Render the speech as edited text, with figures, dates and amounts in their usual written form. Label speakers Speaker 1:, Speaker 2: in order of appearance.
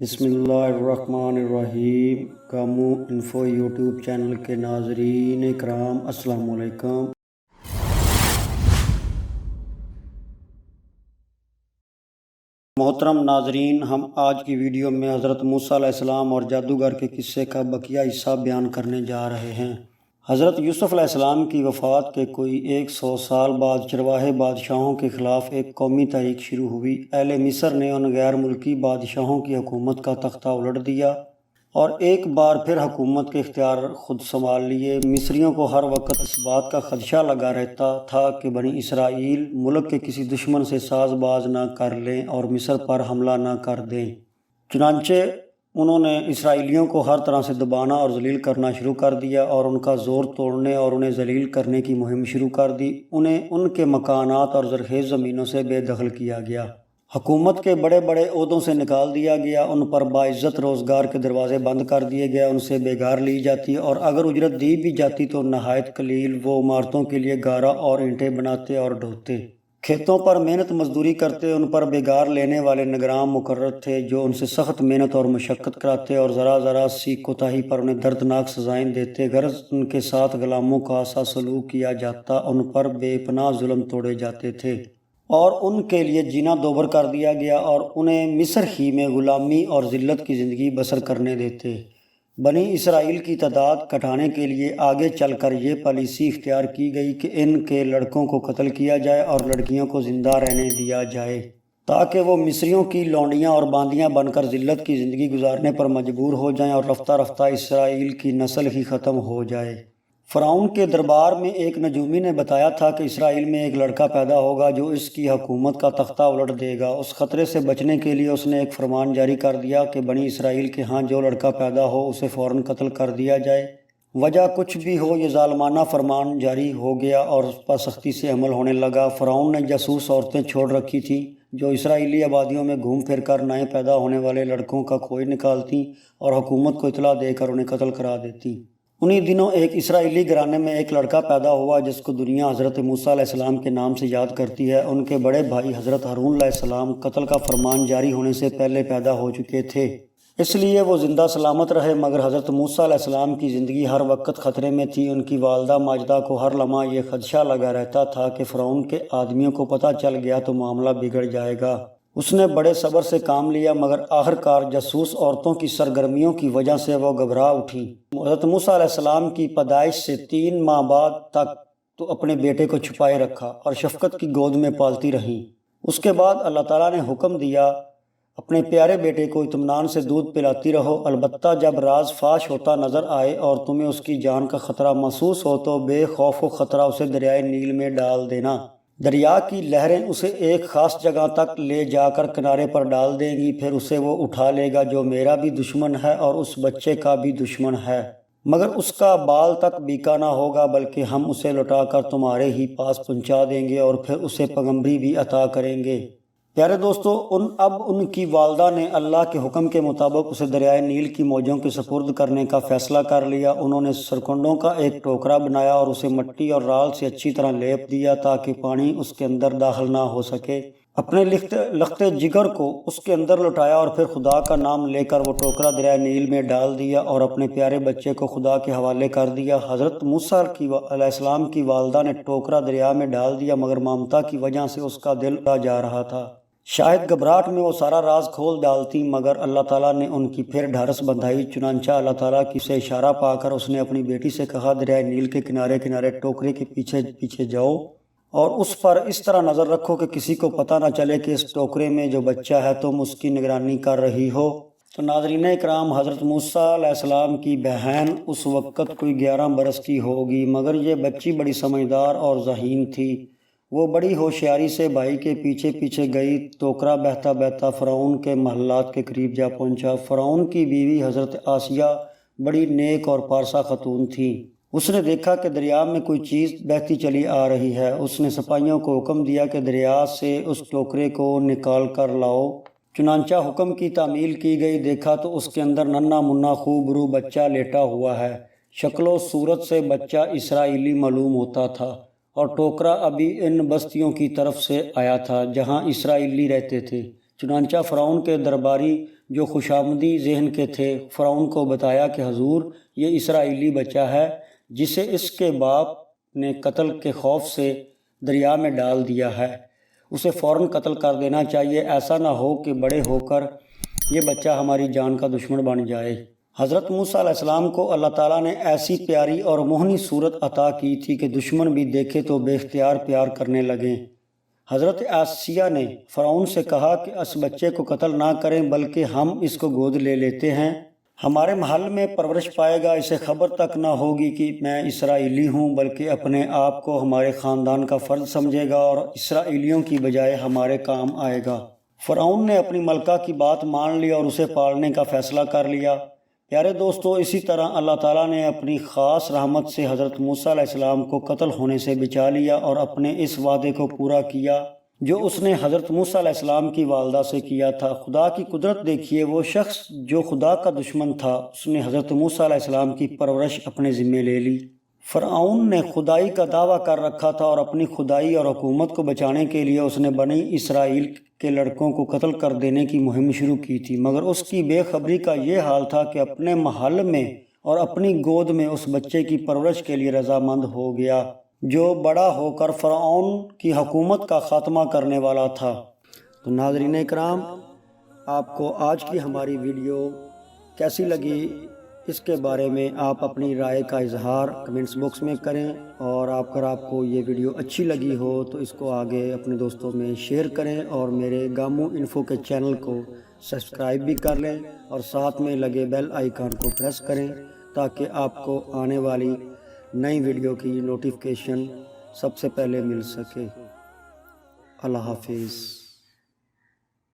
Speaker 1: بسم اللہ الرحمن الرحیم۔ کامو انفو یوٹیوب چینل کے ناظرین اکرام السلام علیکم۔ محترم ناظرین، ہم آج کی ویڈیو میں حضرت موسیٰ علیہ السلام اور جادوگر کے قصے کا بقیہ حصہ بیان کرنے جا رہے ہیں۔ حضرت یوسف علیہ السلام کی وفات کے کوئی 100 سال بعد چرواہے بادشاہوں کے خلاف ایک قومی تحریک شروع ہوئی۔ اہل مصر نے ان غیر ملکی بادشاہوں کی حکومت کا تختہ الٹ دیا اور ایک بار پھر حکومت کے اختیار خود سنبھال لیے۔ مصریوں کو ہر وقت اس بات کا خدشہ لگا رہتا تھا کہ بنی اسرائیل ملک کے کسی دشمن سے ساز باز نہ کر لیں اور مصر پر حملہ نہ کر دیں۔ چنانچہ انہوں نے اسرائیلیوں کو ہر طرح سے دبانا اور ذلیل کرنا شروع کر دیا اور ان کا زور توڑنے اور انہیں ذلیل کرنے کی مہم شروع کر دی۔ انہیں ان کے مکانات اور زرخیز زمینوں سے بے دخل کیا گیا، حکومت کے بڑے بڑے عہدوں سے نکال دیا گیا، ان پر باعزت روزگار کے دروازے بند کر دیے گئے، ان سے بےگار لی جاتی اور اگر اجرت دی بھی جاتی تو نہایت قلیل۔ وہ عمارتوں کے لیے گارا اور اینٹیں بناتے اور ڈھوتے، کھیتوں پر محنت مزدوری کرتے، ان پر بےگار لینے والے نگراں مقرر تھے جو ان سے سخت محنت اور مشقت کراتے اور ذرا سی کوتاہی پر انہیں دردناک سزائیں دیتے۔ غرض ان کے ساتھ غلاموں کا سا سلوک کیا جاتا، ان پر بے پناہ ظلم توڑے جاتے تھے اور ان کے لیے جینا دوبر کر دیا گیا اور انہیں مصر ہی میں غلامی اور ذلت کی زندگی بسر کرنے دیتے۔ بنی اسرائیل کی تعداد گھٹانے کے لیے آگے چل کر یہ پالیسی اختیار کی گئی کہ ان کے لڑکوں کو قتل کیا جائے اور لڑکیوں کو زندہ رہنے دیا جائے تاکہ وہ مصریوں کی لونڈیاں اور باندیاں بن کر ذلت کی زندگی گزارنے پر مجبور ہو جائیں اور رفتہ رفتہ اسرائیل کی نسل ہی ختم ہو جائے۔ فرعون کے دربار میں ایک نجومی نے بتایا تھا کہ اسرائیل میں ایک لڑکا پیدا ہوگا جو اس کی حکومت کا تختہ الٹ دے گا۔ اس خطرے سے بچنے کے لیے اس نے ایک فرمان جاری کر دیا کہ بنی اسرائیل کے ہاں جو لڑکا پیدا ہو اسے فوراً قتل کر دیا جائے۔ وجہ کچھ بھی ہو، یہ ظالمانہ فرمان جاری ہو گیا اور اس پر سختی سے عمل ہونے لگا۔ فرعون نے جاسوس عورتیں چھوڑ رکھی تھیں جو اسرائیلی آبادیوں میں گھوم پھر کر نئے پیدا ہونے والے لڑکوں کا کھوج نکالتیں اور حکومت کو اطلاع دے کر انہیں قتل کرا دیتیں۔ انہی دنوں ایک اسرائیلی گھرانے میں ایک لڑکا پیدا ہوا جس کو دنیا حضرت موسیٰ علیہ السلام کے نام سے یاد کرتی ہے۔ ان کے بڑے بھائی حضرت ہارون علیہ السلام قتل کا فرمان جاری ہونے سے پہلے پیدا ہو چکے تھے، اس لیے وہ زندہ سلامت رہے، مگر حضرت موسیٰ علیہ السلام کی زندگی ہر وقت خطرے میں تھی۔ ان کی والدہ ماجدہ کو ہر لمحہ یہ خدشہ لگا رہتا تھا کہ فرعون کے آدمیوں کو پتہ چل گیا تو معاملہ بگڑ جائے گا۔ اس نے بڑے صبر سے کام لیا مگر آخرکار جاسوس عورتوں کی سرگرمیوں کی وجہ سے وہ گھبرا اٹھیں۔ حضرت موسیٰ علیہ السلام کی پیدائش سے 3 ماہ بعد تک تو اپنے بیٹے کو چھپائے رکھا اور شفقت کی گود میں پالتی رہیں۔ اس کے بعد اللہ تعالیٰ نے حکم دیا اپنے پیارے بیٹے کو اطمینان سے دودھ پلاتی رہو، البتہ جب راز فاش ہوتا نظر آئے اور تمہیں اس کی جان کا خطرہ محسوس ہو تو بے خوف و خطرہ اسے دریائے نیل میں ڈال دینا۔ دریا کی لہریں اسے ایک خاص جگہ تک لے جا کر کنارے پر ڈال دیں گی، پھر اسے وہ اٹھا لے گا جو میرا بھی دشمن ہے اور اس بچے کا بھی دشمن ہے، مگر اس کا بال تک بیکا نہ ہوگا بلکہ ہم اسے لوٹا کر تمہارے ہی پاس پہنچا دیں گے اور پھر اسے پیغمبری بھی عطا کریں گے۔ پیارے دوستو، اب ان کی والدہ نے اللہ کے حکم کے مطابق اسے دریائے نیل کی موجوں کے سپرد کرنے کا فیصلہ کر لیا۔ انہوں نے سرکنڈوں کا ایک ٹوکرا بنایا اور اسے مٹی اور رال سے اچھی طرح لیپ دیا تاکہ پانی اس کے اندر داخل نہ ہو سکے۔ اپنے لختے جگر کو اس کے اندر لٹایا اور پھر خدا کا نام لے کر وہ ٹوکرا دریائے نیل میں ڈال دیا اور اپنے پیارے بچے کو خدا کے حوالے کر دیا۔ حضرت موسیٰ علیہ السلام کی والدہ نے ٹوکرا دریا میں ڈال دیا مگر ممتا کی وجہ سے اس کا دل جا رہا تھا، شاید گھبراہٹ میں وہ سارا راز کھول ڈالتی، مگر اللہ تعالیٰ نے ان کی پھر ڈھارس بندھائی۔ چنانچہ اللہ تعالیٰ کی سے اشارہ پا کر اس نے اپنی بیٹی سے کہا، دریائے نیل کے کنارے کنارے ٹوکرے کے پیچھے پیچھے جاؤ اور اس پر اس طرح نظر رکھو کہ کسی کو پتہ نہ چلے کہ اس ٹوکرے میں جو بچہ ہے تم اس کی نگرانی کر رہی ہو۔ تو ناظرین اکرام، حضرت موسیٰ علیہ السلام کی بہن اس وقت کوئی 11 برس کی ہوگی، مگر یہ بچی بڑی سمجھدار اور ذہین تھی۔ وہ بڑی ہوشیاری سے بھائی کے پیچھے پیچھے گئی۔ ٹوکرا بہتا بہتا فرعون کے محلات کے قریب جا پہنچا۔ فرعون کی بیوی حضرت آسیہ بڑی نیک اور پارسا خاتون تھی۔ اس نے دیکھا کہ دریا میں کوئی چیز بہتی چلی آ رہی ہے۔ اس نے سپاہیوں کو حکم دیا کہ دریا سے اس ٹوکرے کو نکال کر لاؤ۔ چنانچہ حکم کی تعمیل کی گئی۔ دیکھا تو اس کے اندر ننھا منا خوبرو بچہ لیٹا ہوا ہے۔ شکل و صورت سے بچہ اسرائیلی معلوم ہوتا تھا اور ٹوکرا ابھی ان بستیوں کی طرف سے آیا تھا جہاں اسرائیلی رہتے تھے۔ چنانچہ فرعون کے درباری جو خوشامدی ذہن کے تھے فرعون کو بتایا کہ حضور یہ اسرائیلی بچہ ہے جسے اس کے باپ نے قتل کے خوف سے دریا میں ڈال دیا ہے، اسے فوراً قتل کر دینا چاہیے، ایسا نہ ہو کہ بڑے ہو کر یہ بچہ ہماری جان کا دشمن بن جائے۔ حضرت موسیٰ علیہ السلام کو اللہ تعالیٰ نے ایسی پیاری اور موہنی صورت عطا کی تھی کہ دشمن بھی دیکھے تو بے اختیار پیار کرنے لگیں۔ حضرت آسیہ نے فرعون سے کہا کہ اس بچے کو قتل نہ کریں بلکہ ہم اس کو گود لے لیتے ہیں، ہمارے محل میں پرورش پائے گا، اسے خبر تک نہ ہوگی کہ میں اسرائیلی ہوں، بلکہ اپنے آپ کو ہمارے خاندان کا فرد سمجھے گا اور اسرائیلیوں کی بجائے ہمارے کام آئے گا۔ فرعون نے اپنی ملکہ کی بات مان لی اور اسے پالنے کا فیصلہ کر لیا۔ پیارے دوستو، اسی طرح اللہ تعالیٰ نے اپنی خاص رحمت سے حضرت موسیٰ علیہ السلام کو قتل ہونے سے بچا لیا اور اپنے اس وعدے کو پورا کیا جو اس نے حضرت موسیٰ علیہ السلام کی والدہ سے کیا تھا۔ خدا کی قدرت دیکھیے، وہ شخص جو خدا کا دشمن تھا اس نے حضرت موسیٰ علیہ السلام کی پرورش اپنے ذمے لے لی۔ فرعون نے خدائی کا دعویٰ کر رکھا تھا اور اپنی خدائی اور حکومت کو بچانے کے لیے اس نے بنی اسرائیل کے لڑکوں کو قتل کر دینے کی مہم شروع کی تھی، مگر اس کی بے خبری کا یہ حال تھا کہ اپنے محل میں اور اپنی گود میں اس بچے کی پرورش کے لیے رضامند ہو گیا جو بڑا ہو کر فرعون کی حکومت کا خاتمہ کرنے والا تھا۔ تو ناظرین اکرام، آپ کو آج کی ہماری ویڈیو کیسی لگی اس کے بارے میں آپ اپنی رائے کا اظہار کمنٹس باکس میں کریں، اور اگر آپ کو یہ ویڈیو اچھی لگی ہو تو اس کو آگے اپنے دوستوں میں شیئر کریں اور میرے گامو انفو کے چینل کو سبسکرائب بھی کر لیں اور ساتھ میں لگے بیل آئیکن کو پریس کریں تاکہ آپ کو آنے والی نئی ویڈیو کی نوٹیفیکیشن سب سے پہلے مل سکے۔ اللہ حافظ۔